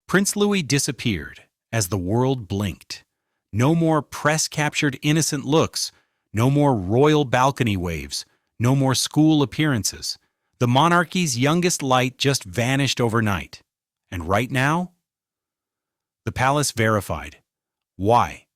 Prince Louis disappeared as the world blinked. No more press-captured innocent looks, no more royal balcony waves, no more school appearances. The monarchy's youngest light just vanished overnight. And right now? The palace verified. Why?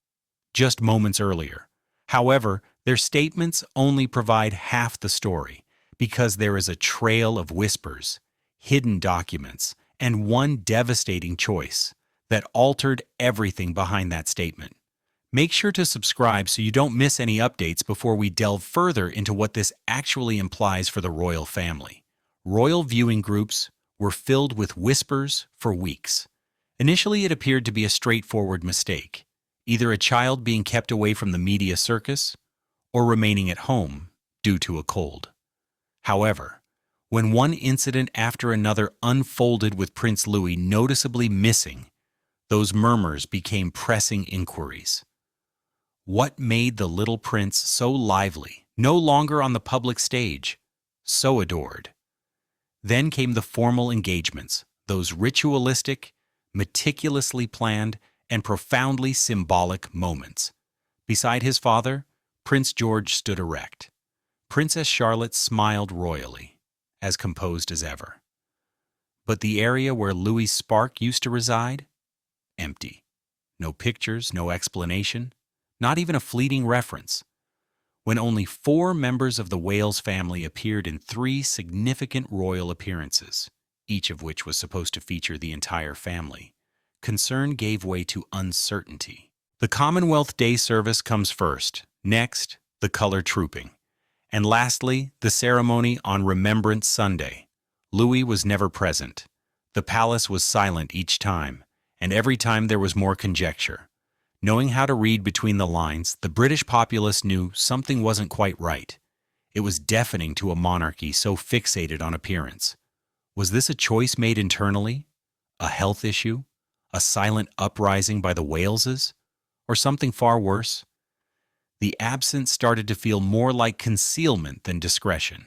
Just moments earlier. However, their statements only provide half the story, because there is a trail of whispers, hidden documents, and one devastating choice that altered everything behind that statement. Make sure to subscribe so you don't miss any updates before we delve further into what this actually implies for the royal family. Royal viewing groups were filled with whispers for weeks. Initially, it appeared to be a straightforward mistake, either a child being kept away from the media circus or remaining at home due to a cold. However, when one incident after another unfolded with Prince Louis noticeably missing, those murmurs became pressing inquiries. What made the little prince so lively, no longer on the public stage, so adored? Then came the formal engagements, those ritualistic, meticulously planned, and profoundly symbolic moments. Beside his father, Prince George stood erect. Princess Charlotte smiled royally, as composed as ever. But the area where Louis's spark used to reside? Empty. No pictures, no explanation, not even a fleeting reference. When only 4 members of the Wales family appeared in 3 significant royal appearances, each of which was supposed to feature the entire family, concern gave way to uncertainty. The Commonwealth Day service comes first, next, the color trooping, and lastly, the ceremony on Remembrance Sunday. Louis was never present. The palace was silent each time, and every time there was more conjecture. Knowing how to read between the lines, the British populace knew something wasn't quite right. It was deafening to a monarchy so fixated on appearance. Was this a choice made internally? A health issue? A silent uprising by the Waleses? Or something far worse? The absence started to feel more like concealment than discretion.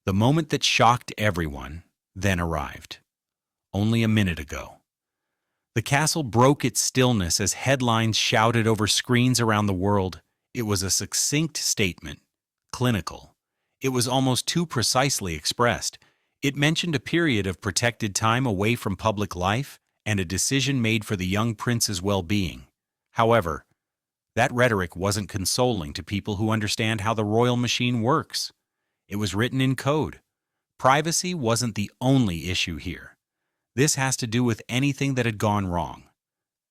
The moment that shocked everyone then arrived. Only a minute ago. The castle broke its stillness as headlines shouted over screens around the world. It was a succinct statement, clinical. It was almost too precisely expressed. It mentioned a period of protected time away from public life and a decision made for the young prince's well-being. However, that rhetoric wasn't consoling to people who understand how the royal machine works. It was written in code. Privacy wasn't the only issue here. This has to do with anything that had gone wrong.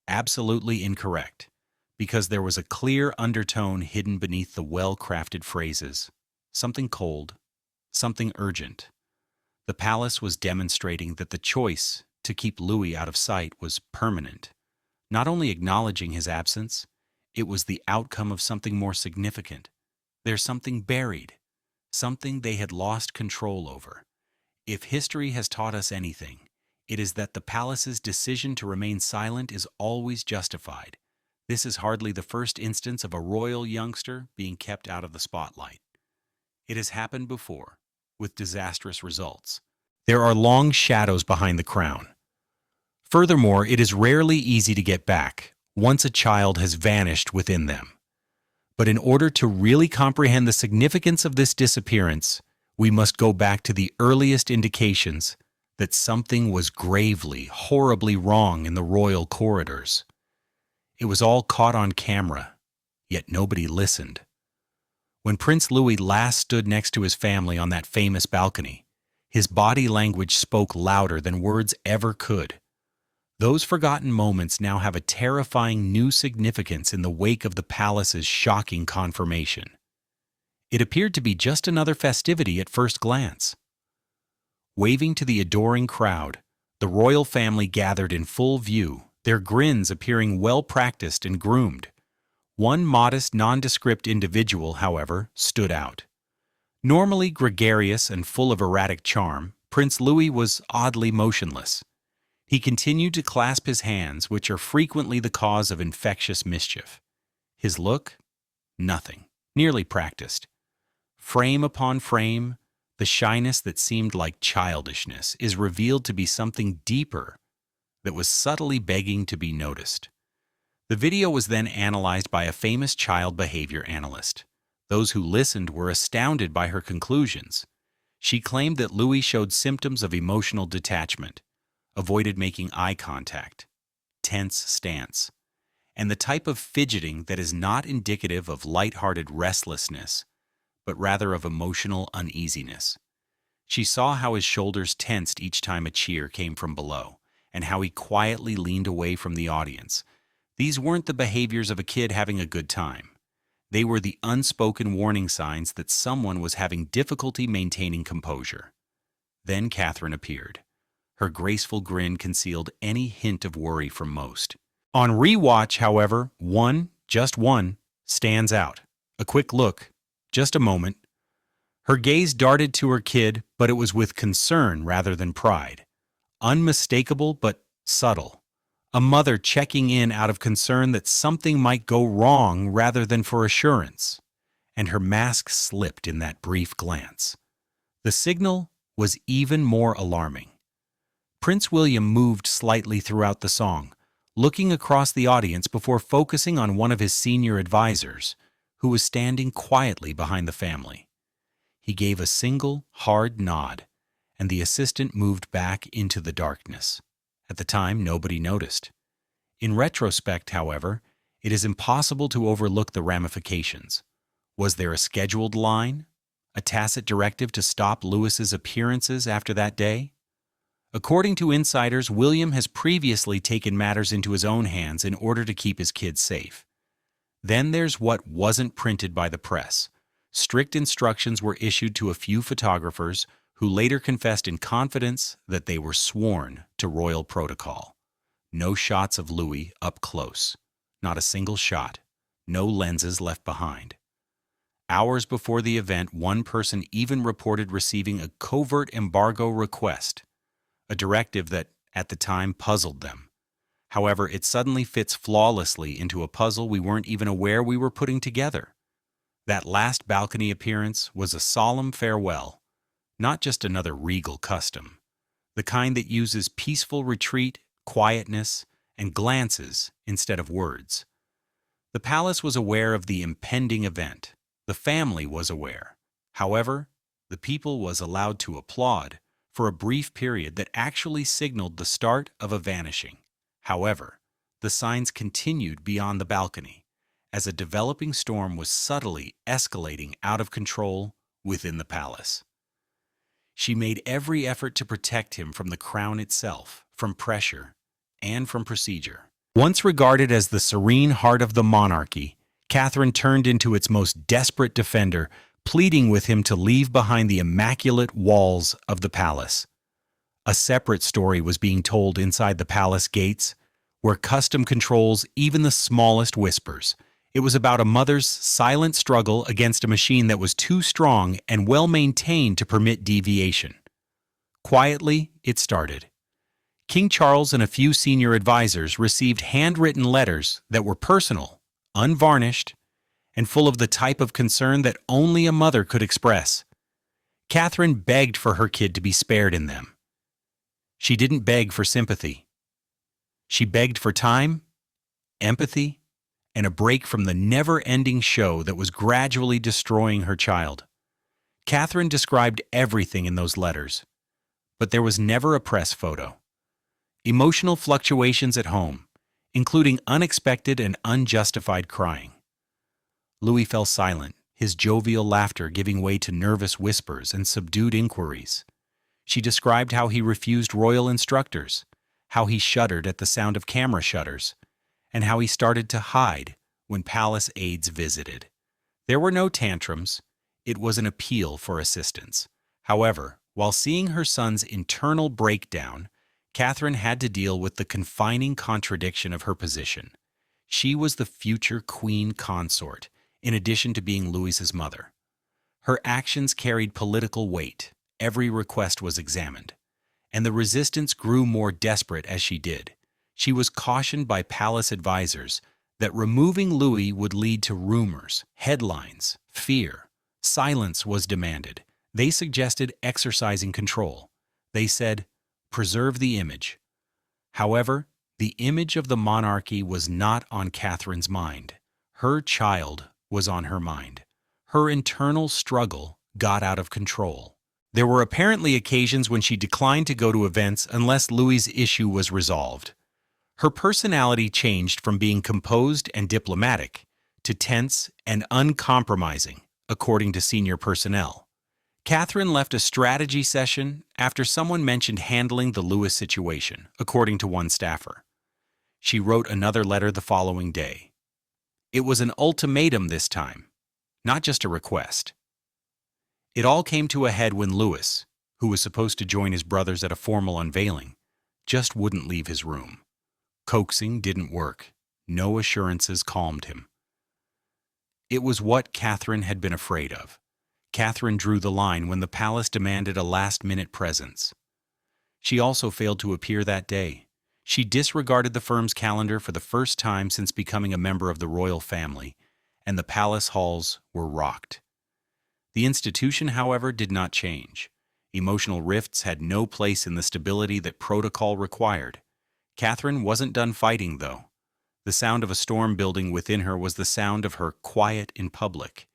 Absolutely incorrect, because there was a clear undertone hidden beneath the well-crafted phrases. Something cold, something urgent. The palace was demonstrating that the choice to keep Louis out of sight was permanent. Not only acknowledging his absence, it was the outcome of something more significant. There's something buried, something they had lost control over. If history has taught us anything, it is that the palace's decision to remain silent is always justified. This is hardly the first instance of a royal youngster being kept out of the spotlight. It has happened before, with disastrous results. There are long shadows behind the crown. Furthermore, it is rarely easy to get back once a child has vanished within them. But in order to really comprehend the significance of this disappearance, we must go back to the earliest indications that something was gravely, horribly wrong in the royal corridors. It was all caught on camera, yet nobody listened. When Prince Louis last stood next to his family on that famous balcony, his body language spoke louder than words ever could. Those forgotten moments now have a terrifying new significance in the wake of the palace's shocking confirmation. It appeared to be just another festivity at first glance. Waving to the adoring crowd, the royal family gathered in full view, their grins appearing well-practiced and groomed. One modest, nondescript individual, however, stood out. Normally gregarious and full of erratic charm, Prince Louis was oddly motionless. He continued to clasp his hands, which are frequently the cause of infectious mischief. His look? Nothing. Nearly practiced. Frame upon frame, the shyness that seemed like childishness is revealed to be something deeper that was subtly begging to be noticed. The video was then analyzed by a famous child behavior analyst. Those who listened were astounded by her conclusions. She claimed that Louis showed symptoms of emotional detachment, avoided making eye contact, tense stance, and the type of fidgeting that is not indicative of lighthearted restlessness, but rather of emotional uneasiness. She saw how his shoulders tensed each time a cheer came from below, and how he quietly leaned away from the audience. These weren't the behaviors of a kid having a good time. They were the unspoken warning signs that someone was having difficulty maintaining composure. Then Catherine appeared. Her graceful grin concealed any hint of worry from most. On rewatch, however, just one, stands out. A quick look, just a moment. Her gaze darted to her kid, but it was with concern rather than pride. Unmistakable but subtle. A mother checking in out of concern that something might go wrong rather than for assurance. And her mask slipped in that brief glance. The signal was even more alarming. Prince William moved slightly throughout the song, looking across the audience before focusing on one of his senior advisors, who was standing quietly behind the family. He gave a single, hard nod, and the assistant moved back into the darkness. At the time, nobody noticed. In retrospect, however, it is impossible to overlook the ramifications. Was there a scheduled line? A tacit directive to stop Louis's appearances after that day? According to insiders, William has previously taken matters into his own hands in order to keep his kids safe. Then there's what wasn't printed by the press. Strict instructions were issued to a few photographers who later confessed in confidence that they were sworn to royal protocol. No shots of Louis up close. Not a single shot. No lenses left behind. Hours before the event, one person even reported receiving a covert embargo request, a directive that, at the time, puzzled them. However, it suddenly fits flawlessly into a puzzle we weren't even aware we were putting together. That last balcony appearance was a solemn farewell, not just another regal custom, the kind that uses peaceful retreat, quietness, and glances instead of words. The palace was aware of the impending event. The family was aware. However, the people was allowed to applaud for a brief period that actually signaled the start of a vanishing. However, the signs continued beyond the balcony, as a developing storm was subtly escalating out of control within the palace. She made every effort to protect him from the crown itself, from pressure, and from procedure. Once regarded as the serene heart of the monarchy, Catherine turned into its most desperate defender, pleading with him to leave behind the immaculate walls of the palace. A separate story was being told inside the palace gates, where custom controls even the smallest whispers. It was about a mother's silent struggle against a machine that was too strong and well-maintained to permit deviation. Quietly, it started. King Charles and a few senior advisors received handwritten letters that were personal, unvarnished, and full of the type of concern that only a mother could express. Catherine begged for her kid to be spared in them. She didn't beg for sympathy. She begged for time, empathy, and a break from the never-ending show that was gradually destroying her child. Catherine described everything in those letters, but there was never a press photo. Emotional fluctuations at home, including unexpected and unjustified crying. Louis fell silent, his jovial laughter giving way to nervous whispers and subdued inquiries. She described how he refused royal instructors, how he shuddered at the sound of camera shutters, and how he started to hide when palace aides visited. There were no tantrums. It was an appeal for assistance. However, while seeing her son's internal breakdown, Catherine had to deal with the confining contradiction of her position. She was the future queen consort, in addition to being Louis's mother. Her actions carried political weight. Every request was examined, and the resistance grew more desperate as she did. She was cautioned by palace advisors that removing Louis would lead to rumors, headlines, fear. Silence was demanded. They suggested exercising control. They said, preserve the image. However, the image of the monarchy was not on Catherine's mind. Her child was on her mind. Her internal struggle got out of control. There were apparently occasions when she declined to go to events unless Louis's issue was resolved. Her personality changed from being composed and diplomatic to tense and uncompromising, according to senior personnel. Catherine left a strategy session after someone mentioned handling the Louis situation, according to one staffer. She wrote another letter the following day. It was an ultimatum this time, not just a request. It all came to a head when Louis, who was supposed to join his brothers at a formal unveiling, just wouldn't leave his room. Coaxing didn't work. No assurances calmed him. It was what Catherine had been afraid of. Catherine drew the line when the palace demanded a last-minute presence. She also failed to appear that day. She disregarded the firm's calendar for the first time since becoming a member of the royal family, and the palace halls were rocked. The institution, however, did not change. Emotional rifts had no place in the stability that protocol required. Catherine wasn't done fighting, though. The sound of a storm building within her was the sound of her quiet in public.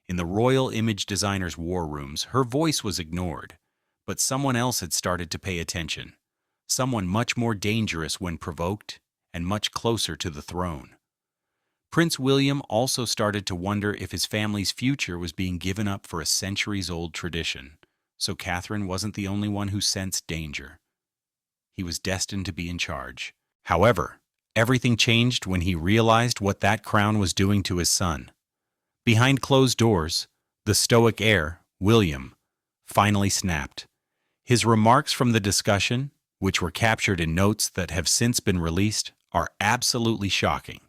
In the royal image designer's war rooms, her voice was ignored, but someone else had started to pay attention. Someone much more dangerous when provoked and much closer to the throne. Prince William also started to wonder if his family's future was being given up for a centuries-old tradition, so Catherine wasn't the only one who sensed danger. He was destined to be in charge. However, everything changed when he realized what that crown was doing to his son. Behind closed doors, the stoic heir, William, finally snapped. His remarks from the discussion, which were captured in notes that have since been released, are absolutely shocking.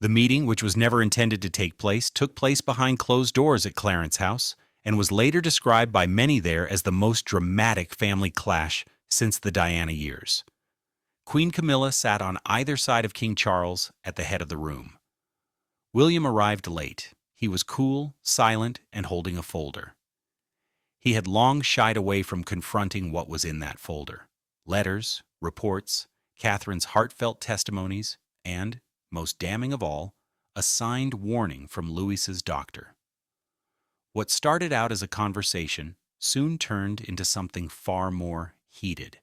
The meeting, which was never intended to take place, took place behind closed doors at Clarence House and was later described by many there as the most dramatic family clash since the Diana years. Queen Camilla sat on either side of King Charles at the head of the room. William arrived late. He was cool, silent, and holding a folder. He had long shied away from confronting what was in that folder. Letters, reports, Catherine's heartfelt testimonies, and, most damning of all, a signed warning from Louis's doctor. What started out as a conversation soon turned into something far more heated.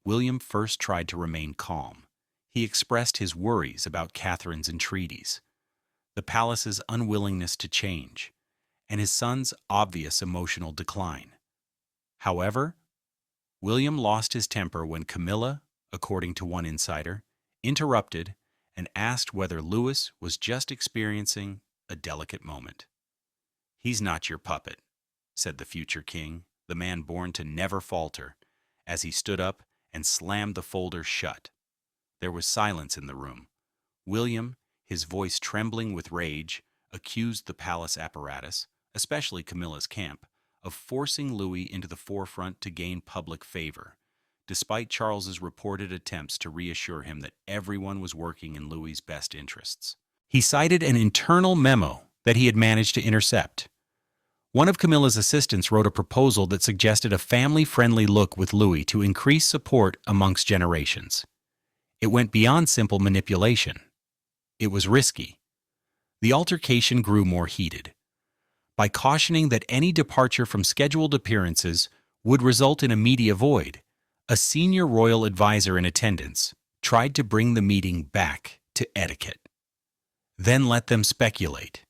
William first tried to remain calm. He expressed his worries about Catherine's entreaties, the palace's unwillingness to change, and his son's obvious emotional decline. However, William lost his temper when Camilla, according to one insider, interrupted and asked whether Louis was just experiencing a delicate moment. "He's not your puppet," said the future king, the man born to never falter, as he stood up and slammed the folder shut. There was silence in the room. William, his voice trembling with rage, accused the palace apparatus, especially Camilla's camp, of forcing Louis into the forefront to gain public favor, despite Charles's reported attempts to reassure him that everyone was working in Louis's best interests. He cited an internal memo that he had managed to intercept. One of Camilla's assistants wrote a proposal that suggested a family-friendly look with Louis to increase support amongst generations. It went beyond simple manipulation. It was risky. The altercation grew more heated. By cautioning that any departure from scheduled appearances would result in a media void, a senior royal advisor in attendance tried to bring the meeting back to etiquette. "Then let them speculate,"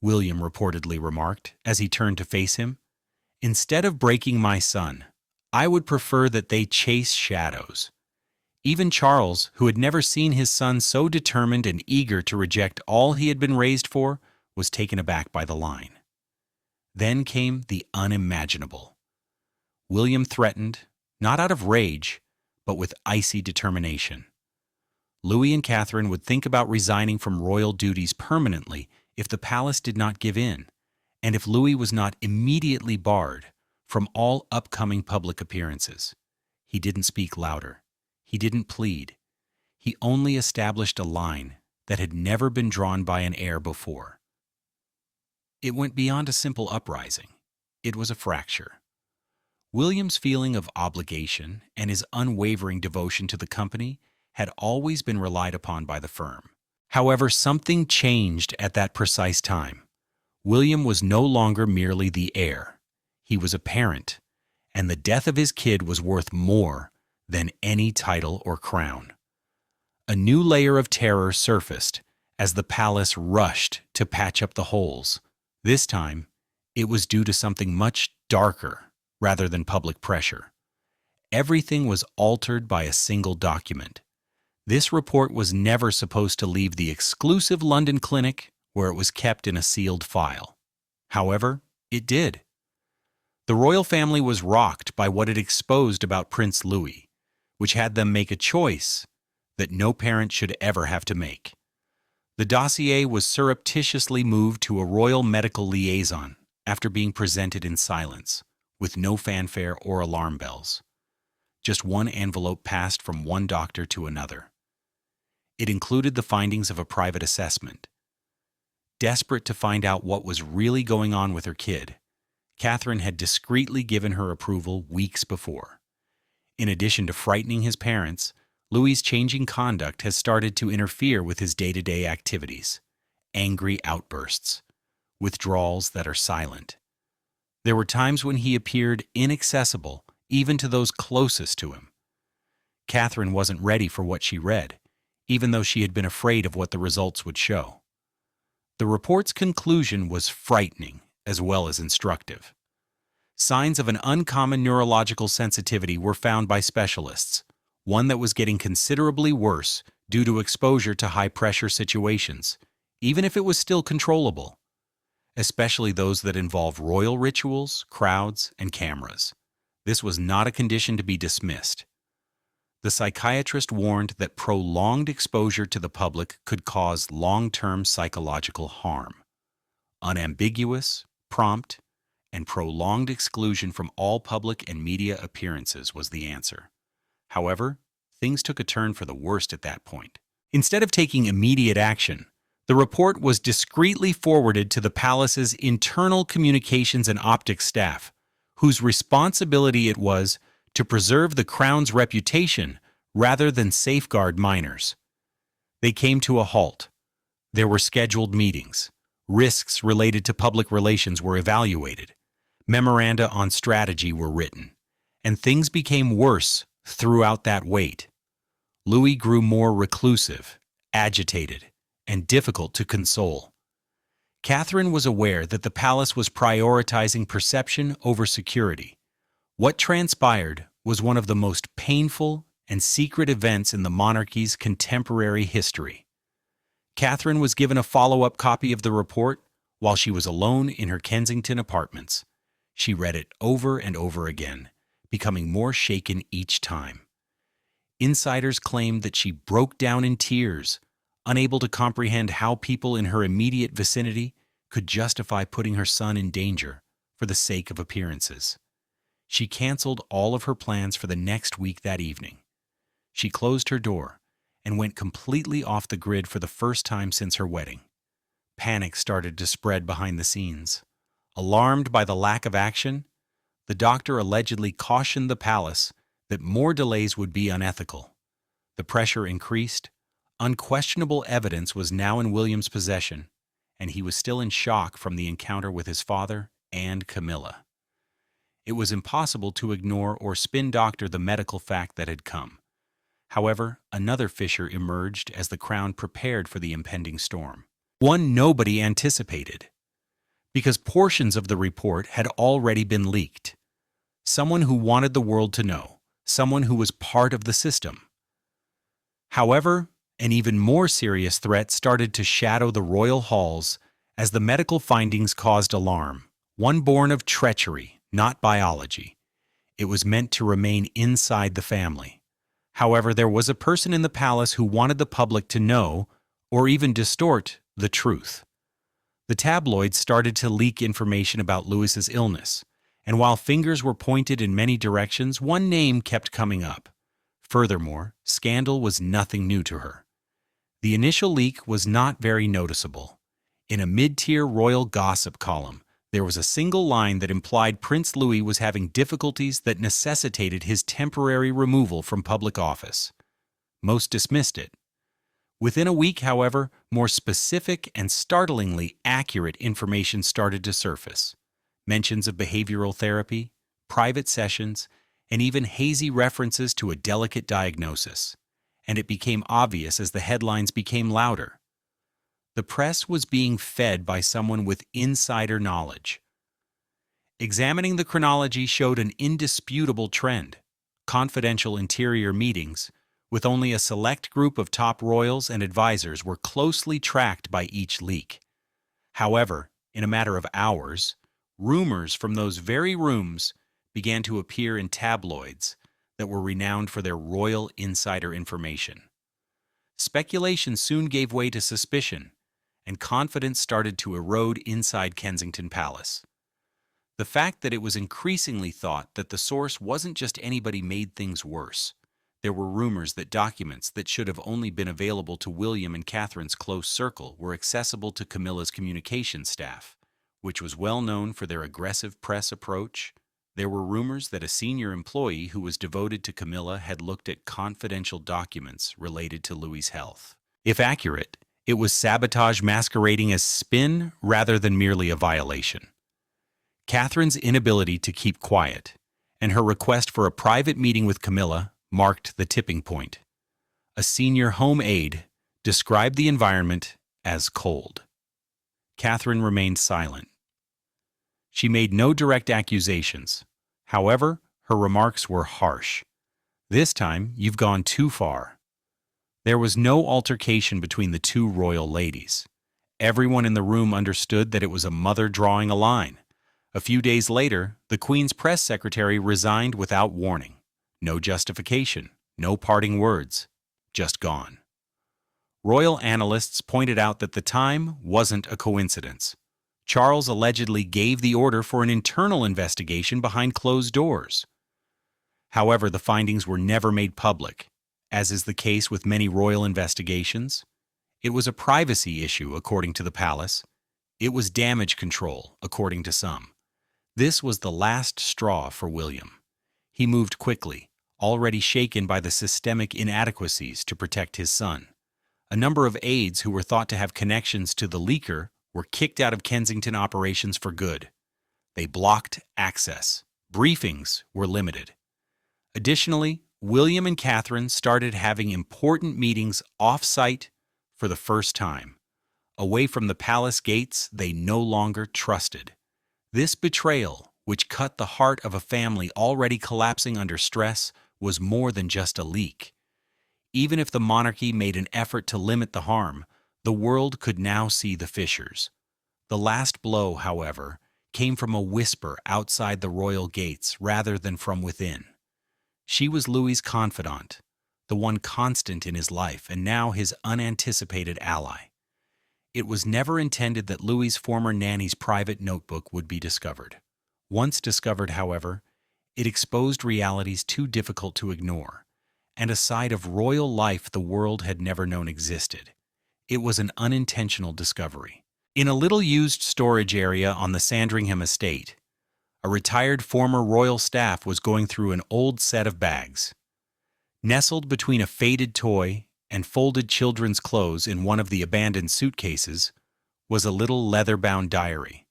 William reportedly remarked as he turned to face him. "Instead of breaking my son, I would prefer that they chase shadows." Even Charles, who had never seen his son so determined and eager to reject all he had been raised for, was taken aback by the line. Then came the unimaginable. William threatened, not out of rage, but with icy determination. Louis and Catherine would think about resigning from royal duties permanently if the palace did not give in, and if Louis was not immediately barred from all upcoming public appearances. He didn't speak louder. He didn't plead. He only established a line that had never been drawn by an heir before. It went beyond a simple uprising. It was a fracture. William's feeling of obligation and his unwavering devotion to the company had always been relied upon by the firm. However, something changed at that precise time. William was no longer merely the heir. He was a parent, and the death of his kid was worth more than any title or crown. A new layer of terror surfaced as the palace rushed to patch up the holes. This time, it was due to something much darker rather than public pressure. Everything was altered by a single document. This report was never supposed to leave the exclusive London clinic where it was kept in a sealed file. However, it did. The royal family was rocked by what it exposed about Prince Louis, which had them make a choice that no parent should ever have to make. The dossier was surreptitiously moved to a royal medical liaison after being presented in silence, with no fanfare or alarm bells. Just one envelope passed from one doctor to another. It included the findings of a private assessment. Desperate to find out what was really going on with her kid, Catherine had discreetly given her approval weeks before. In addition to frightening his parents, Louis's changing conduct has started to interfere with his day-to-day activities. Angry outbursts, withdrawals that are silent. There were times when he appeared inaccessible, even to those closest to him. Catherine wasn't ready for what she read, even though she had been afraid of what the results would show. The report's conclusion was frightening as well as instructive. Signs of an uncommon neurological sensitivity were found by specialists, one that was getting considerably worse due to exposure to high-pressure situations, even if it was still controllable, especially those that involve royal rituals, crowds, and cameras. This was not a condition to be dismissed. The psychiatrist warned that prolonged exposure to the public could cause long-term psychological harm. Unambiguous, prompt, and prolonged exclusion from all public and media appearances was the answer. However, things took a turn for the worst at that point. Instead of taking immediate action, the report was discreetly forwarded to the palace's internal communications and optics staff, whose responsibility it was to preserve the crown's reputation rather than safeguard minors. They came to a halt. There were scheduled meetings. Risks related to public relations were evaluated. Memoranda on strategy were written. And things became worse throughout that wait. Louis grew more reclusive, agitated, and difficult to console. Catherine was aware that the palace was prioritizing perception over security. What transpired was one of the most painful and secret events in the monarchy's contemporary history. Catherine was given a follow-up copy of the report while she was alone in her Kensington apartments. She read it over and over again, becoming more shaken each time. Insiders claimed that she broke down in tears, unable to comprehend how people in her immediate vicinity could justify putting her son in danger for the sake of appearances. She canceled all of her plans for the next week that evening. She closed her door and went completely off the grid for the first time since her wedding. Panic started to spread behind the scenes. Alarmed by the lack of action, the doctor allegedly cautioned the palace that more delays would be unethical. The pressure increased. Unquestionable evidence was now in William's possession, and he was still in shock from the encounter with his father and Camilla. It was impossible to ignore or spin-doctor the medical fact that had come. However, another fissure emerged as the crown prepared for the impending storm. One nobody anticipated, because portions of the report had already been leaked. Someone who wanted the world to know, someone who was part of the system. However, an even more serious threat started to shadow the royal halls as the medical findings caused alarm, one born of treachery, not biology. It was meant to remain inside the family. However, there was a person in the palace who wanted the public to know, or even distort, the truth. The tabloids started to leak information about Louis's illness, and while fingers were pointed in many directions, one name kept coming up. Furthermore, scandal was nothing new to her. The initial leak was not very noticeable. In a mid-tier royal gossip column, There was a single line that implied Prince Louis was having difficulties that necessitated his temporary removal from public office. Most dismissed it. Within a week, however, more specific and startlingly accurate information started to surface. Mentions of behavioral therapy, private sessions, and even hazy references to a delicate diagnosis. And it became obvious as the headlines became louder. The press was being fed by someone with insider knowledge. Examining the chronology showed an indisputable trend: confidential interior meetings, with only a select group of top royals and advisors, were closely tracked by each leak. However, in a matter of hours, rumors from those very rooms began to appear in tabloids that were renowned for their royal insider information. Speculation soon gave way to suspicion, and confidence started to erode inside Kensington Palace. The fact that it was increasingly thought that the source wasn't just anybody made things worse. There were rumors that documents that should have only been available to William and Catherine's close circle were accessible to Camilla's communication staff, which was well known for their aggressive press approach. There were rumors that a senior employee who was devoted to Camilla had looked at confidential documents related to Louis's health. If accurate, it was sabotage masquerading as spin rather than merely a violation. Catherine's inability to keep quiet and her request for a private meeting with Camilla marked the tipping point. A senior home aide described the environment as cold. Catherine remained silent. She made no direct accusations. However, her remarks were harsh. "This time, you've gone too far." There was no altercation between the two royal ladies. Everyone in the room understood that it was a mother drawing a line. A few days later, the Queen's press secretary resigned without warning. No justification, no parting words, just gone. Royal analysts pointed out that the time wasn't a coincidence. Charles allegedly gave the order for an internal investigation behind closed doors. However, the findings were never made public, as is the case with many royal investigations. It was a privacy issue, according to the palace. It was damage control, according to some. This was the last straw for William. He moved quickly, already shaken by the systemic inadequacies to protect his son. A number of aides who were thought to have connections to the leaker were kicked out of Kensington operations for good. They blocked access. Briefings were limited. Additionally, William and Catherine started having important meetings off-site for the first time. Away from the palace gates they no longer trusted. This betrayal, which cut the heart of a family already collapsing under stress, was more than just a leak. Even if the monarchy made an effort to limit the harm, the world could now see the fissures. The last blow, however, came from a whisper outside the royal gates rather than from within. She was Louis's confidant, the one constant in his life and now his unanticipated ally. It was never intended that Louis's former nanny's private notebook would be discovered. Once discovered, however, it exposed realities too difficult to ignore, and a side of royal life the world had never known existed. It was an unintentional discovery. In a little-used storage area on the Sandringham estate, a retired former royal staff was going through an old set of bags. Nestled between a faded toy and folded children's clothes in one of the abandoned suitcases was a little leather-bound diary.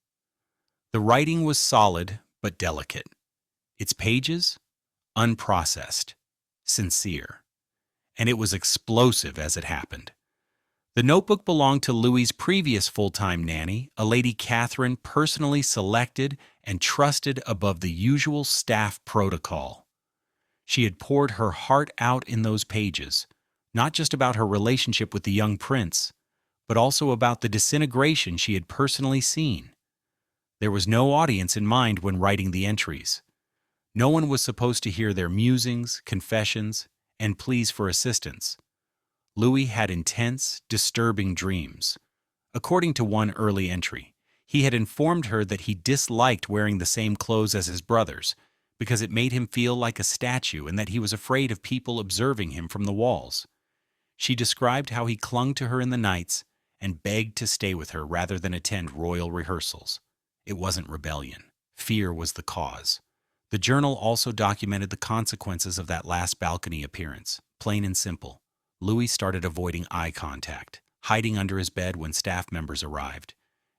The writing was solid but delicate. Its pages, unprocessed, sincere. And it was explosive as it happened. The notebook belonged to Louis's previous full-time nanny, a Lady Catherine personally selected and trusted above the usual staff protocol. She had poured her heart out in those pages, not just about her relationship with the young prince, but also about the disintegration she had personally seen. There was no audience in mind when writing the entries. No one was supposed to hear their musings, confessions, and pleas for assistance. Louis had intense, disturbing dreams. According to one early entry, he had informed her that he disliked wearing the same clothes as his brothers because it made him feel like a statue and that he was afraid of people observing him from the walls. She described how he clung to her in the nights and begged to stay with her rather than attend royal rehearsals. It wasn't rebellion. Fear was the cause. The journal also documented the consequences of that last balcony appearance. Plain and simple. Louis started avoiding eye contact, hiding under his bed when staff members arrived,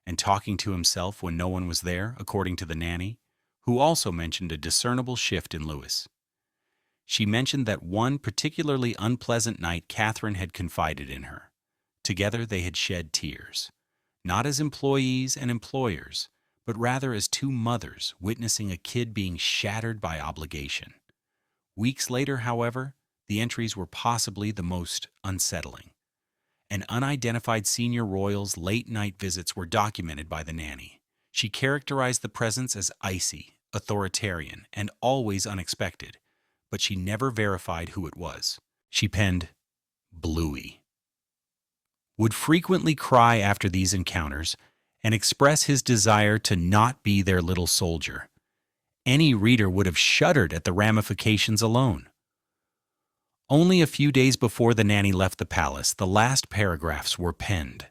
and talking to himself when no one was there, according to the nanny, who also mentioned a discernible shift in Louis. She mentioned that one particularly unpleasant night Catherine had confided in her. Together they had shed tears, not as employees and employers, but rather as two mothers witnessing a kid being shattered by obligation. Weeks later, however, the entries were possibly the most unsettling. An unidentified senior royal's late-night visits were documented by the nanny. She characterized the presence as icy, authoritarian, and always unexpected, but she never verified who it was. She penned, Bluey. Would frequently cry after these encounters and express his desire to not be their little soldier. Any reader would have shuddered at the ramifications alone. Only a few days before the nanny left the palace, the last paragraphs were penned.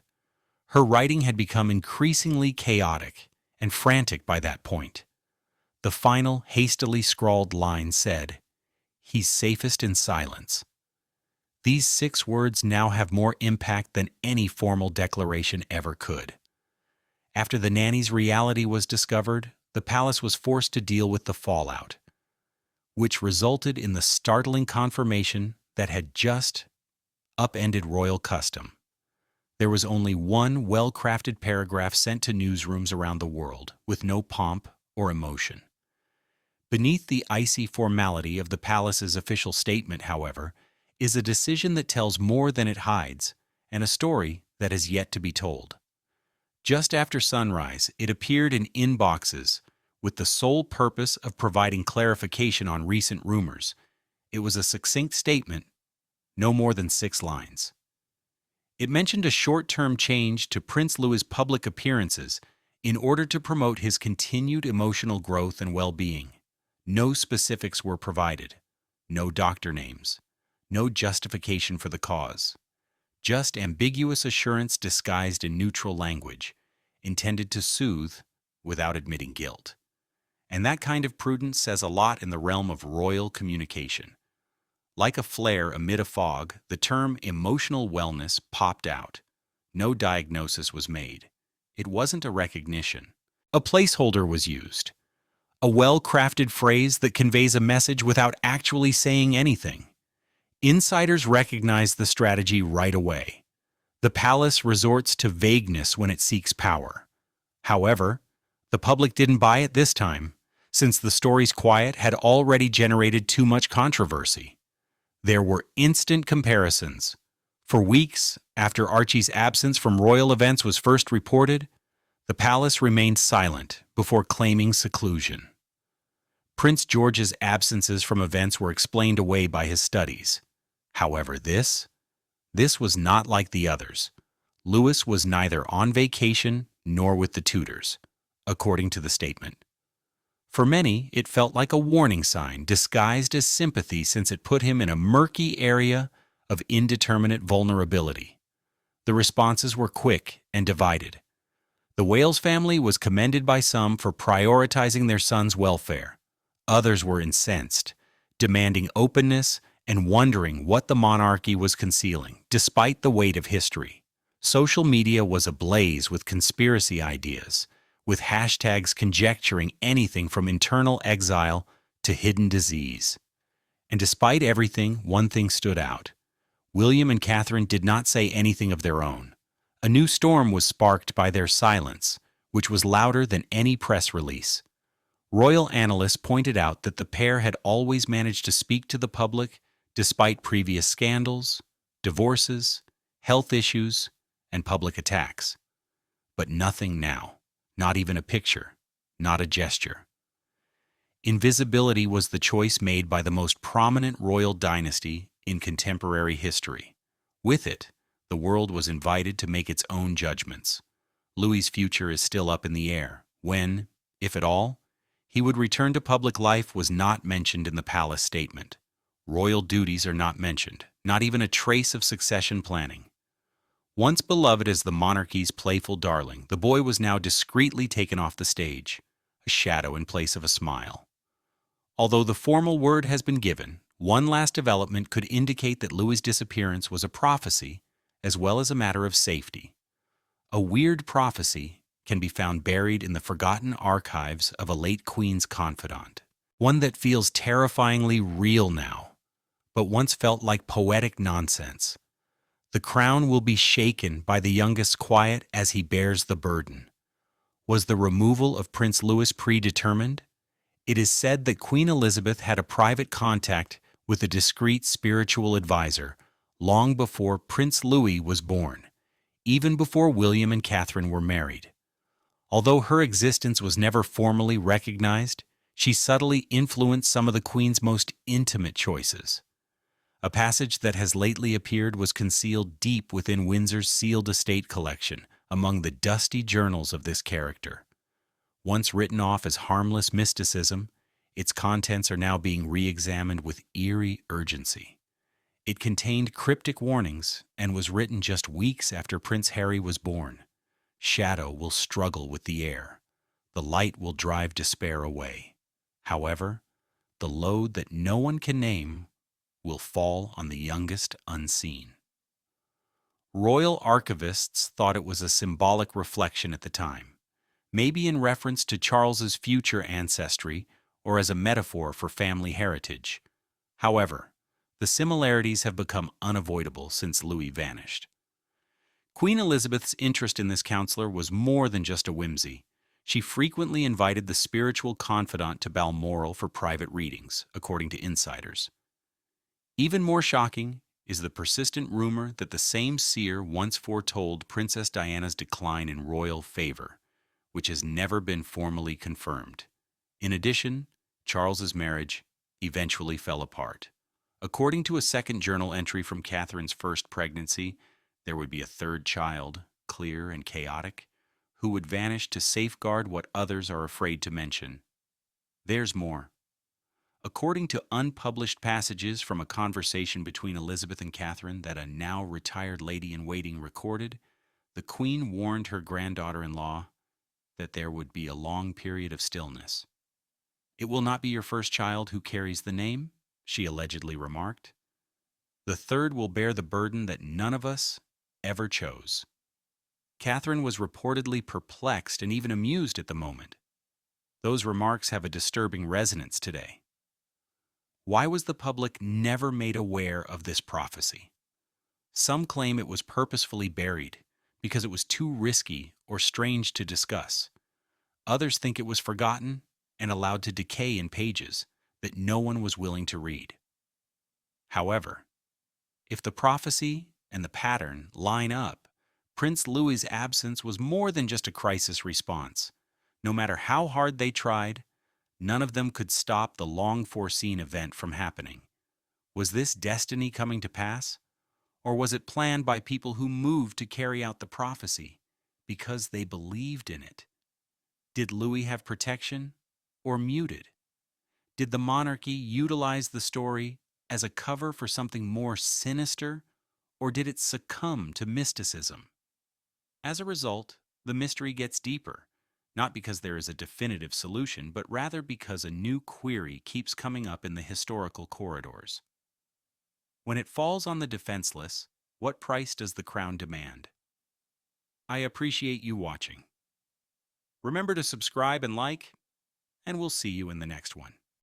Her writing had become increasingly chaotic and frantic by that point. The final, hastily scrawled line said, "He's safest in silence." These 6 words now have more impact than any formal declaration ever could. After the nanny's reality was discovered, the palace was forced to deal with the fallout, which resulted in the startling confirmation that had just upended royal custom. There was only one well-crafted paragraph sent to newsrooms around the world, with no pomp or emotion. Beneath the icy formality of the palace's official statement, however, is a decision that tells more than it hides, and a story that is yet to be told. Just after sunrise, it appeared in inboxes with the sole purpose of providing clarification on recent rumors. It was a succinct statement, no more than 6 lines. It mentioned a short-term change to Prince Louis' public appearances in order to promote his continued emotional growth and well-being. No specifics were provided, no doctor names, no justification for the cause. Just ambiguous assurance disguised in neutral language, intended to soothe without admitting guilt. And that kind of prudence says a lot in the realm of royal communication. Like a flare amid a fog, the term emotional wellness popped out. No diagnosis was made. It wasn't a recognition. A placeholder was used. A well-crafted phrase that conveys a message without actually saying anything. Insiders recognized the strategy right away. The palace resorts to vagueness when it seeks power. However, the public didn't buy it this time, since the story's quiet had already generated too much controversy. There were instant comparisons. For weeks after Archie's absence from royal events was first reported, the palace remained silent before claiming seclusion. Prince George's absences from events were explained away by his studies. However, this was not like the others. Louis was neither on vacation nor with the Tudors, according to the statement. For many, it felt like a warning sign disguised as sympathy, since it put him in a murky area of indeterminate vulnerability. The responses were quick and divided. The Wales family was commended by some for prioritizing their son's welfare. Others were incensed, demanding openness and wondering what the monarchy was concealing, despite the weight of history. Social media was ablaze with conspiracy ideas, with hashtags conjecturing anything from internal exile to hidden disease. And despite everything, one thing stood out. William and Catherine did not say anything of their own. A new storm was sparked by their silence, which was louder than any press release. Royal analysts pointed out that the pair had always managed to speak to the public despite previous scandals, divorces, health issues, and public attacks. But nothing now, not even a picture, not a gesture. Invisibility was the choice made by the most prominent royal dynasty in contemporary history. With it, the world was invited to make its own judgments. Louis's future is still up in the air. When, if at all, he would return to public life was not mentioned in the palace statement. Royal duties are not mentioned, not even a trace of succession planning. Once beloved as the monarchy's playful darling, the boy was now discreetly taken off the stage, a shadow in place of a smile. Although the formal word has been given, one last development could indicate that Louis's disappearance was a prophecy as well as a matter of safety. A weird prophecy can be found buried in the forgotten archives of a late queen's confidant, one that feels terrifyingly real now, but once felt like poetic nonsense. The crown will be shaken by the youngest's quiet as he bears the burden. Was the removal of Prince Louis predetermined? It is said that Queen Elizabeth had a private contact with a discreet spiritual advisor long before Prince Louis was born, even before William and Catherine were married. Although her existence was never formally recognized, she subtly influenced some of the Queen's most intimate choices. A passage that has lately appeared was concealed deep within Windsor's sealed estate collection, among the dusty journals of this character. Once written off as harmless mysticism, its contents are now being re-examined with eerie urgency. It contained cryptic warnings and was written just weeks after Prince Harry was born. Shadow will struggle with the air. The light will drive despair away. However, the load that no one can name will fall on the youngest unseen. Royal archivists thought it was a symbolic reflection at the time, maybe in reference to Charles's future ancestry or as a metaphor for family heritage. However, the similarities have become unavoidable since Louis vanished. Queen Elizabeth's interest in this counselor was more than just a whimsy. She frequently invited the spiritual confidant to Balmoral for private readings, according to insiders. Even more shocking is the persistent rumor that the same seer once foretold Princess Diana's decline in royal favor, which has never been formally confirmed. In addition, Charles's marriage eventually fell apart. According to a second journal entry from Catherine's first pregnancy, there would be a third child, clear and chaotic, who would vanish to safeguard what others are afraid to mention. There's more. According to unpublished passages from a conversation between Elizabeth and Catherine that a now retired lady-in-waiting recorded, the Queen warned her granddaughter-in-law that there would be a long period of stillness. "It will not be your first child who carries the name," she allegedly remarked. "The third will bear the burden that none of us ever chose." Catherine was reportedly perplexed and even amused at the moment. Those remarks have a disturbing resonance today. Why was the public never made aware of this prophecy? Some claim it was purposefully buried because it was too risky or strange to discuss. Others think it was forgotten and allowed to decay in pages that no one was willing to read. However, if the prophecy and the pattern line up, Prince Louis's absence was more than just a crisis response. No matter how hard they tried, none of them could stop the long-foreseen event from happening. Was this destiny coming to pass? Or was it planned by people who moved to carry out the prophecy because they believed in it? Did Louis have protection or muted? Did the monarchy utilize the story as a cover for something more sinister, or did it succumb to mysticism? As a result, the mystery gets deeper. Not because there is a definitive solution, but rather because a new query keeps coming up in the historical corridors. When it falls on the defenseless, what price does the crown demand? I appreciate you watching. Remember to subscribe and like, and we'll see you in the next one.